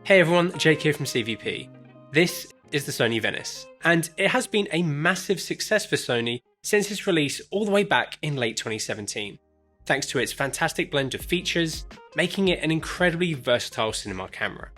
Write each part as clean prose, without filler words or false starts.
Hey everyone, Jake here from CVP. This is the Sony VENICE, and it has been a massive success for Sony since its release all the way back in late 2017, thanks to its fantastic blend of features, making it an incredibly versatile cinema camera.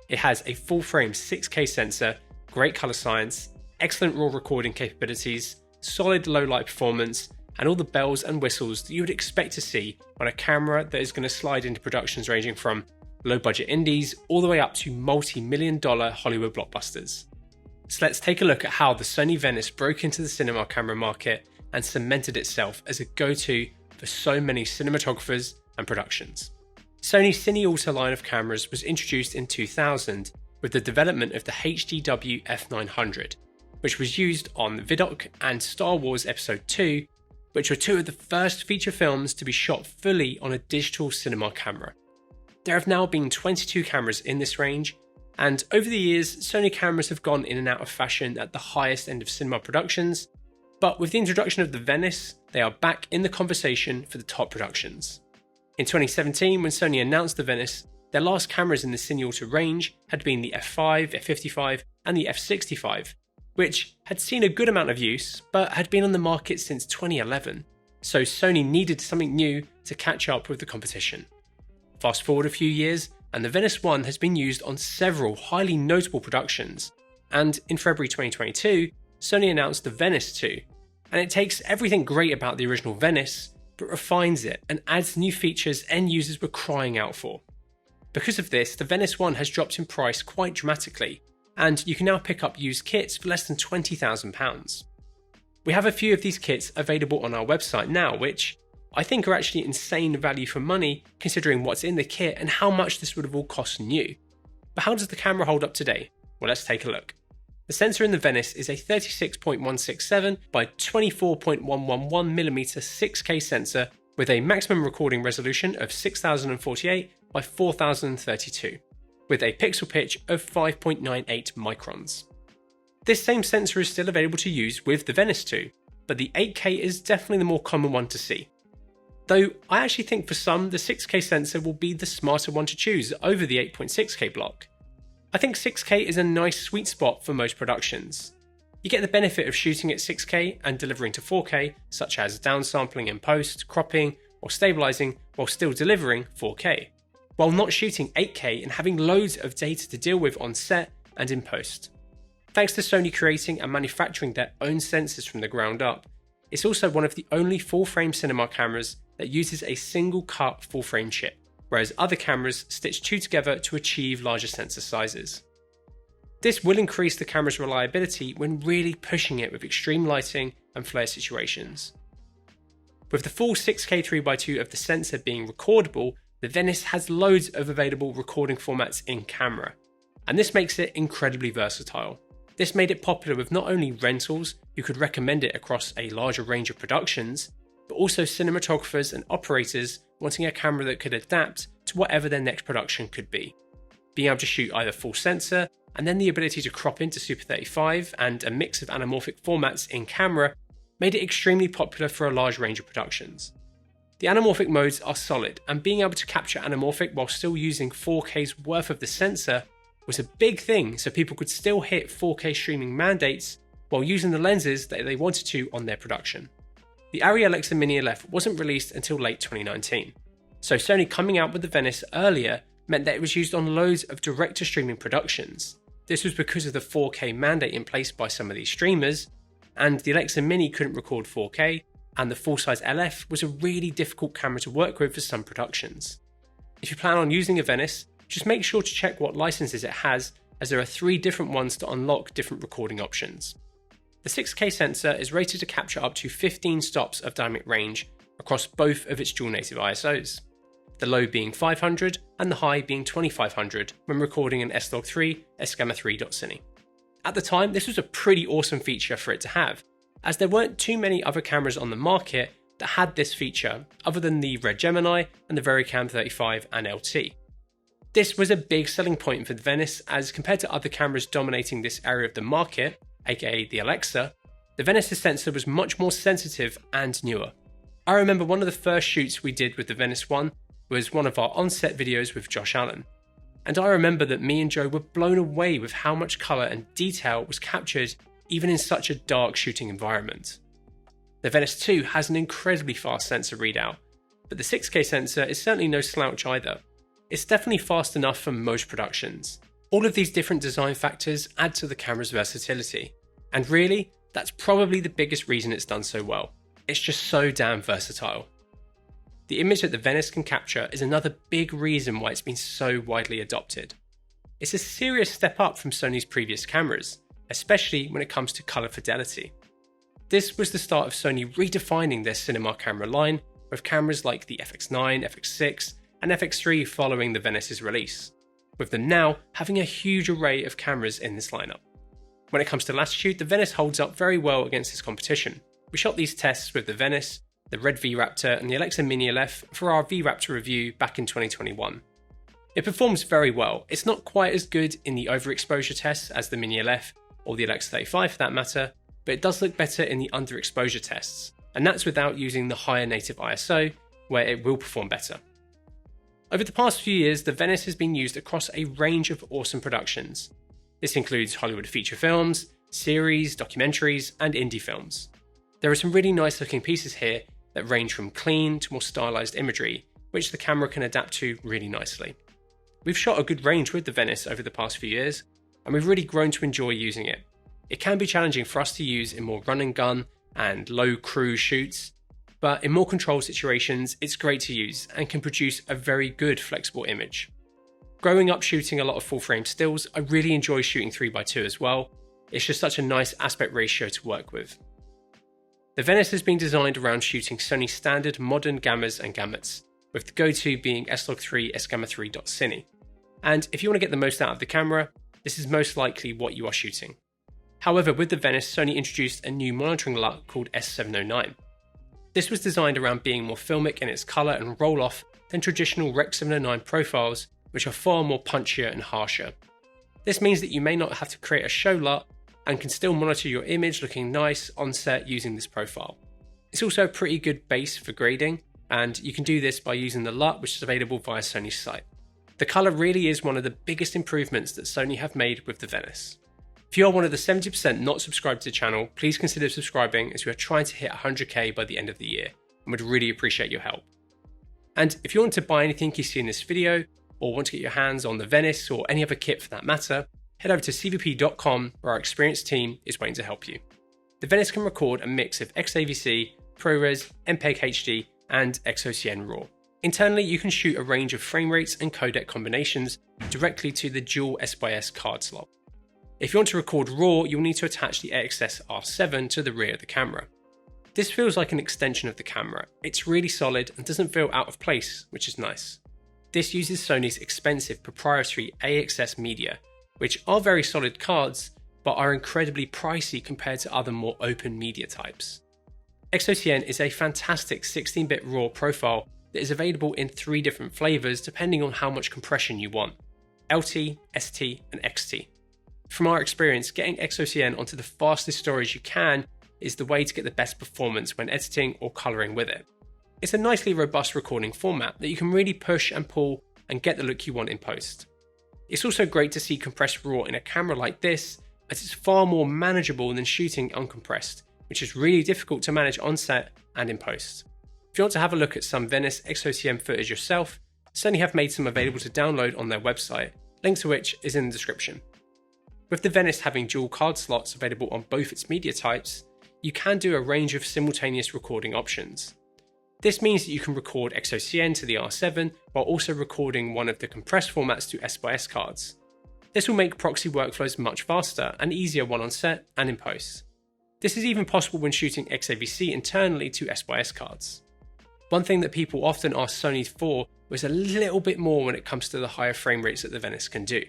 It has a full-frame 6K sensor, great colour science, excellent RAW recording capabilities, solid low-light performance, and all the bells and whistles that you would expect to see on a camera that is going to slide into productions ranging from low-budget indies all the way up to multi-million-dollar Hollywood blockbusters. So let's take a look at how the Sony VENICE broke into the cinema camera market and cemented itself as a go-to for so many cinematographers and productions. Sony's Cine Alta line of cameras was introduced in 2000 with the development of the HDW F900, which was used on Vidocq and Star Wars Episode 2, which were two of the first feature films to be shot fully on a digital cinema camera. There have now been 22 cameras in this range, and over the years, Sony cameras have gone in and out of fashion at the highest end of cinema productions, but with the introduction of the VENICE, they are back in the conversation for the top productions. In 2017, when Sony announced the VENICE, their last cameras in the Cine Alta range had been the F5, F55 and the F65, which had seen a good amount of use, but had been on the market since 2011, so Sony needed something new to catch up with the competition. Fast forward a few years, and the VENICE 1 has been used on several highly notable productions, and in February 2022, Sony announced the VENICE 2, and it takes everything great about the original VENICE, but refines it and adds new features end users were crying out for. Because of this, the VENICE 1 has dropped in price quite dramatically, and you can now pick up used kits for less than £20,000. We have a few of these kits available on our website now, which I think are actually insane value for money considering what's in the kit and how much this would have all cost new. But how does the camera hold up today? Well, let's take a look. The sensor in the VENICE is a 36.167 by 24.111mm 6K sensor with a maximum recording resolution of 6048 by 4032. With a pixel pitch of 5.98 microns. This same sensor is still available to use with the VENICE 2, but the 8K is definitely the more common one to see. Though I actually think for some the 6K sensor will be the smarter one to choose over the 8.6K block. I think 6K is a nice sweet spot for most productions. You get the benefit of shooting at 6K and delivering to 4K, such as downsampling in post, cropping, or stabilizing while still delivering 4K. While not shooting 8K and having loads of data to deal with on set and in post. Thanks to Sony creating and manufacturing their own sensors from the ground up, it's also one of the only full-frame cinema cameras that uses a single cut full-frame chip, whereas other cameras stitch two together to achieve larger sensor sizes. This will increase the camera's reliability when really pushing it with extreme lighting and flare situations. With the full 6K 3x2 of the sensor being recordable, the VENICE has loads of available recording formats in camera, and this makes it incredibly versatile. This made it popular with not only rentals who could recommend it across a larger range of productions, but also cinematographers and operators wanting a camera that could adapt to whatever their next production could be. Being able to shoot either full sensor, and then the ability to crop into Super 35 and a mix of anamorphic formats in camera made it extremely popular for a large range of productions. The anamorphic modes are solid, and being able to capture anamorphic while still using 4K's worth of the sensor was a big thing so people could still hit 4K streaming mandates while using the lenses that they wanted to on their production. The Arri Alexa Mini LF wasn't released until late 2019, so Sony coming out with the VENICE earlier meant that it was used on loads of direct-to-streaming productions. This was because of the 4K mandate in place by some of these streamers, and the Alexa Mini couldn't record 4K, and the full-size LF was a really difficult camera to work with for some productions. If you plan on using a VENICE, just make sure to check what licenses it has, as there are 3 different ones to unlock different recording options. The 6K sensor is rated to capture up to 15 stops of dynamic range across both of its dual native ISOs, the low being 500 and the high being 2500 when recording an S-Log3 S-Gamma3.Cine. At the time, this was a pretty awesome feature for it to have, as there weren't too many other cameras on the market that had this feature other than the Red Gemini and the VariCam 35 and LT. This was a big selling point for the VENICE, as compared to other cameras dominating this area of the market, aka the Alexa, the VENICE's sensor was much more sensitive and newer. I remember one of the first shoots we did with the VENICE 1 was one of our on-set videos with Josh Allen. and I remember that me and Joe were blown away with how much colour and detail was captured even in such a dark shooting environment. The Venice 2 has an incredibly fast sensor readout, but the 6K sensor is certainly no slouch either. It's definitely fast enough for most productions. All of these different design factors add to the camera's versatility, and really, that's probably the biggest reason it's done so well. It's just so damn versatile. The image that the Venice can capture is another big reason why it's been so widely adopted. It's a serious step up from Sony's previous cameras, especially when it comes to colour fidelity. This was the start of Sony redefining their cinema camera line, with cameras like the FX9, FX6 and FX3 following the Venice's release, with them now having a huge array of cameras in this lineup. When it comes to latitude, the Venice holds up very well against its competition. We shot these tests with the Venice, the Red V-Raptor and the Alexa Mini LF for our V-Raptor review back in 2021. It performs very well. It's not quite as good in the overexposure tests as the Mini LF or the Alexa 35 for that matter, but it does look better in the underexposure tests, and that's without using the higher native ISO, where it will perform better. Over the past few years, the Venice has been used across a range of awesome productions. This includes Hollywood feature films, series, documentaries, and indie films. There are some really nice looking pieces here that range from clean to more stylized imagery, which the camera can adapt to really nicely. We've shot a good range with the Venice over the past few years, and we've really grown to enjoy using it. It can be challenging for us to use in more run and gun and low crew shoots, but in more controlled situations it's great to use and can produce a very good flexible image. Growing up shooting a lot of full frame stills, I really enjoy shooting 3x2 as well. It's just such a nice aspect ratio to work with. The Venice has been designed around shooting Sony standard modern gammas and gamuts, with the go-to being S-Log3 S-Gamma3.Cine. And if you want to get the most out of the camera, this is most likely what you are shooting. However, with the Venice, Sony introduced a new monitoring LUT called S709. This was designed around being more filmic in its colour and roll-off than traditional Rec 709 profiles, which are far more punchier and harsher. This means that you may not have to create a show LUT and can still monitor your image looking nice on set using this profile. It's also a pretty good base for grading, and you can do this by using the LUT, which is available via Sony's site. The colour really is one of the biggest improvements that Sony have made with the Venice. If you are one of the 70% not subscribed to the channel, please consider subscribing as we are trying to hit 100k by the end of the year, and would really appreciate your help. And if you want to buy anything you see in this video, or want to get your hands on the Venice or any other kit for that matter, head over to cvp.com where our experienced team is waiting to help you. The Venice can record a mix of XAVC, ProRes, MPEG HD, and XOCN RAW. Internally, you can shoot a range of frame rates and codec combinations directly to the dual S/S card slot. If you want to record RAW, you'll need to attach the AXS R7 to the rear of the camera. This feels like an extension of the camera. It's really solid and doesn't feel out of place, which is nice. This uses Sony's expensive proprietary AXS media, which are very solid cards, but are incredibly pricey compared to other more open media types. XOCN is a fantastic 16-bit RAW profile that is available in 3 different flavours depending on how much compression you want: LT, ST, and XT. From our experience, getting XOCN onto the fastest storage you can is the way to get the best performance when editing or colouring with it. It's a nicely robust recording format that you can really push and pull and get the look you want in post. It's also great to see compressed RAW in a camera like this, as it's far more manageable than shooting uncompressed, which is really difficult to manage on set and in post. If you want to have a look at some Venice XOCN footage yourself, Sony have made some available to download on their website, link to which is in the description. With the Venice having dual card slots available on both its media types, you can do a range of simultaneous recording options. This means that you can record XOCN to the R7 while also recording one of the compressed formats to S/S cards. This will make proxy workflows much faster and easier while on set and in post. This is even possible when shooting XAVC internally to S/S cards. One thing that people often ask Sony for was a little bit more when it comes to the higher frame rates that the Venice can do.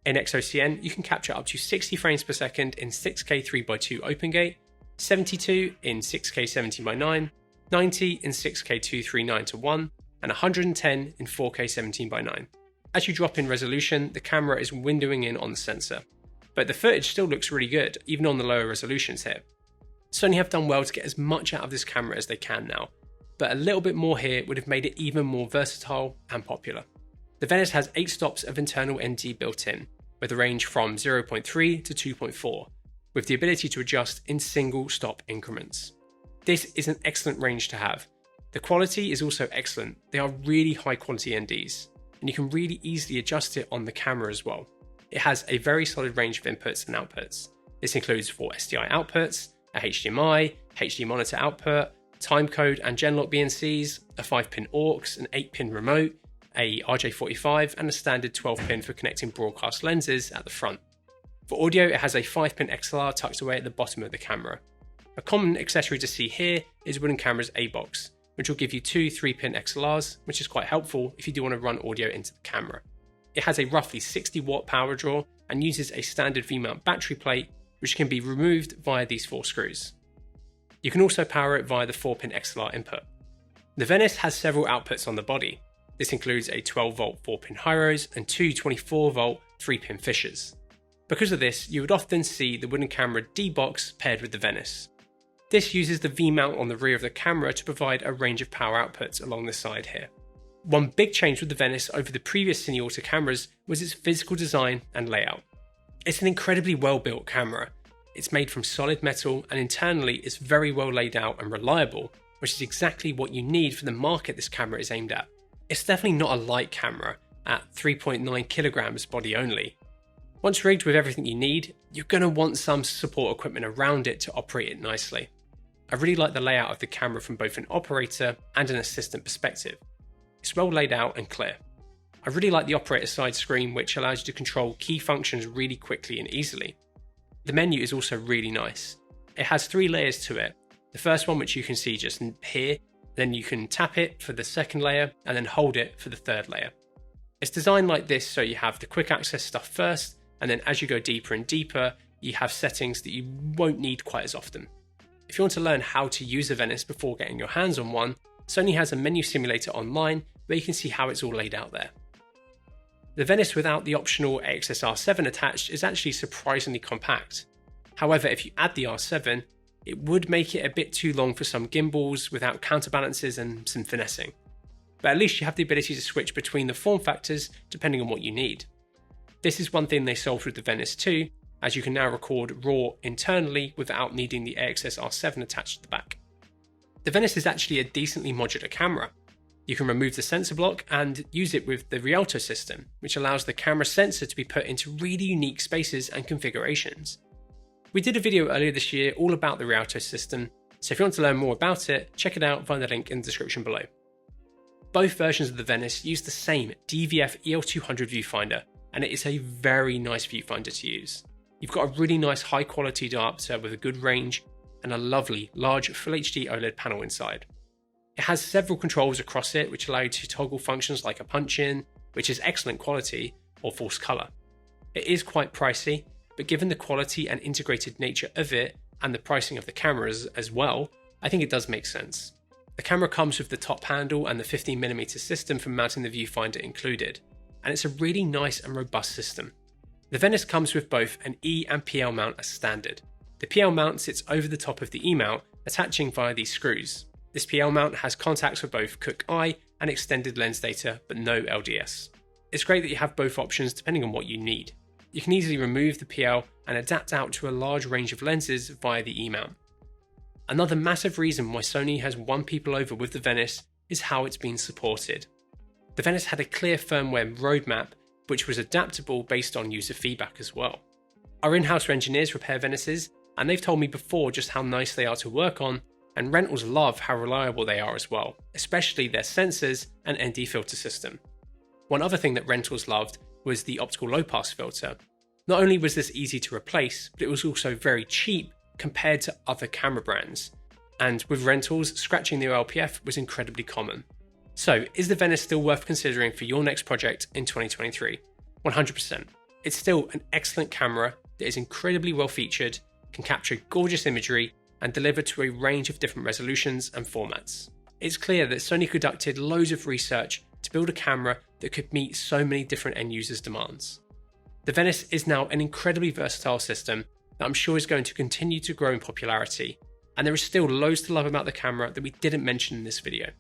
In XOCN, you can capture up to 60 frames per second in 6K 3x2 OpenGate, 72 in 6K 17x9, 90 in 6K 239:1, and 110 in 4K 17x9. As you drop in resolution, the camera is windowing in on the sensor, but the footage still looks really good, even on the lower resolutions here. Sony have done well to get as much out of this camera as they can now, but a little bit more here would have made it even more versatile and popular. The Venice has 8 stops of internal ND built in, with a range from 0.3 to 2.4, with the ability to adjust in single stop increments. This is an excellent range to have. The quality is also excellent. They are really high quality NDs, and you can really easily adjust it on the camera as well. It has a very solid range of inputs and outputs. This includes 4 SDI outputs, a HDMI, HD monitor output, timecode and Genlock BNCs, a 5-pin AUX, an 8-pin remote, a RJ45 and a standard 12-pin for connecting broadcast lenses at the front. For audio, it has a 5-pin XLR tucked away at the bottom of the camera. A common accessory to see here is Wooden Camera's A-Box, which will give you 2 3-pin XLRs, which is quite helpful if you do want to run audio into the camera. It has a roughly 60-watt power draw and uses a standard V-mount battery plate, which can be removed via these 4 screws. You can also power it via the 4-pin XLR input. The Venice has several outputs on the body. This includes a 12-volt 4-pin Hyros and 2 24-volt 3-pin Fishers. Because of this, you would often see the Wooden Camera D-Box paired with the Venice. This uses the V-mount on the rear of the camera to provide a range of power outputs along the side here. One big change with the Venice over the previous Cineauta cameras was its physical design and layout. It's an incredibly well-built camera. It's made from solid metal and internally it's very well laid out and reliable, which is exactly what you need for the market this camera is aimed at. It's definitely not a light camera at 3.9 kilograms body only. Once rigged with everything you need, you're going to want some support equipment around it to operate it nicely. I really like the layout of the camera from both an operator and an assistant perspective. It's well laid out and clear. I really like the operator side screen, which allows you to control key functions really quickly and easily. The menu is also really nice. It has 3 layers to it. The first one, which you can see just here, then you can tap it for the second layer and then hold it for the third layer. It's designed like this so you have the quick access stuff first, and then as you go deeper and deeper, you have settings that you won't need quite as often. If you want to learn how to use a Venice before getting your hands on one, Sony has a menu simulator online where you can see how it's all laid out there. The Venice without the optional AXS-R7 attached is actually surprisingly compact. However, if you add the R7, it would make it a bit too long for some gimbals without counterbalances and some finessing. But at least you have the ability to switch between the form factors depending on what you need. This is one thing they solved with the Venice too, as you can now record RAW internally without needing the AXS-R7 attached to the back. The Venice is actually a decently modular camera. You can remove the sensor block and use it with the Rialto system, which allows the camera sensor to be put into really unique spaces and configurations. We did a video earlier this year all about the Rialto system, so if you want to learn more about it, check it out via the link in the description below. Both versions of the Venice use the same DVF EL200 viewfinder, and it is a very nice viewfinder to use. You've got a really nice high quality diopter with a good range and a lovely large Full HD OLED panel inside. It has several controls across it which allow you to toggle functions like a punch-in, which is excellent quality, or false colour. It is quite pricey, but given the quality and integrated nature of it and the pricing of the cameras as well, I think it does make sense. The camera comes with the top handle and the 15mm system for mounting the viewfinder included, and it's a really nice and robust system. The Venice comes with both an E and PL mount as standard. The PL mount sits over the top of the E mount, attaching via these screws. This PL mount has contacts for both Cook Eye and extended lens data, but no LDS. It's great that you have both options depending on what you need. You can easily remove the PL and adapt out to a large range of lenses via the E mount. Another massive reason why Sony has won people over with the Venice is how it's been supported. The Venice had a clear firmware roadmap which was adaptable based on user feedback as well. Our in-house engineers repair Venices, and they've told me before just how nice they are to work on, and rentals love how reliable they are as well, especially their sensors and ND filter system. One other thing that rentals loved was the optical low-pass filter. Not only was this easy to replace, but it was also very cheap compared to other camera brands. And with rentals, scratching the OLPF was incredibly common. So, is the Venice still worth considering for your next project in 2023? 100%. It's still an excellent camera that is incredibly well featured, can capture gorgeous imagery, and deliver to a range of different resolutions and formats. It's clear that Sony conducted loads of research to build a camera that could meet so many different end users' demands. The Venice is now an incredibly versatile system that I'm sure is going to continue to grow in popularity, and there is still loads to love about the camera that we didn't mention in this video.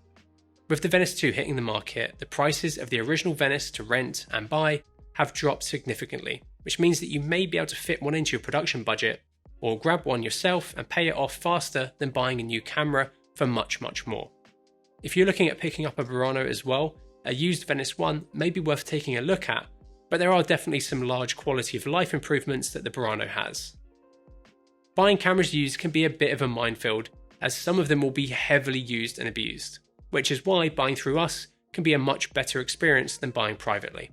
With the Venice 2 hitting the market, the prices of the original Venice to rent and buy have dropped significantly, which means that you may be able to fit one into your production budget, or grab one yourself and pay it off faster than buying a new camera for much, much more. If you're looking at picking up a Burano as well, a used Venice 1 may be worth taking a look at, but there are definitely some large quality of life improvements that the Burano has. Buying cameras used can be a bit of a minefield, as some of them will be heavily used and abused, which is why buying through us can be a much better experience than buying privately.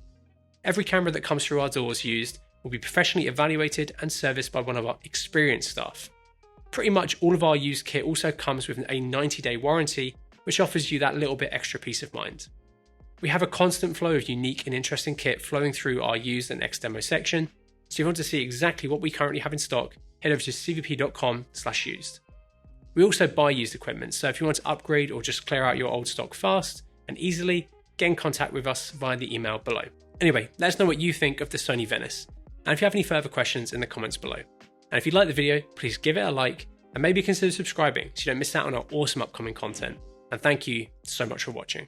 Every camera that comes through our doors used will be professionally evaluated and serviced by one of our experienced staff. Pretty much all of our used kit also comes with a 90-day warranty, which offers you that little bit extra peace of mind. We have a constant flow of unique and interesting kit flowing through our used and ex-demo section, so if you want to see exactly what we currently have in stock, head over to cvp.com/used. We also buy used equipment, so if you want to upgrade or just clear out your old stock fast and easily, get in contact with us via the email below. Anyway, let us know what you think of the Sony Venice, and if you have any further questions in the comments below. And if you like the video, please give it a like and maybe consider subscribing so you don't miss out on our awesome upcoming content. And thank you so much for watching.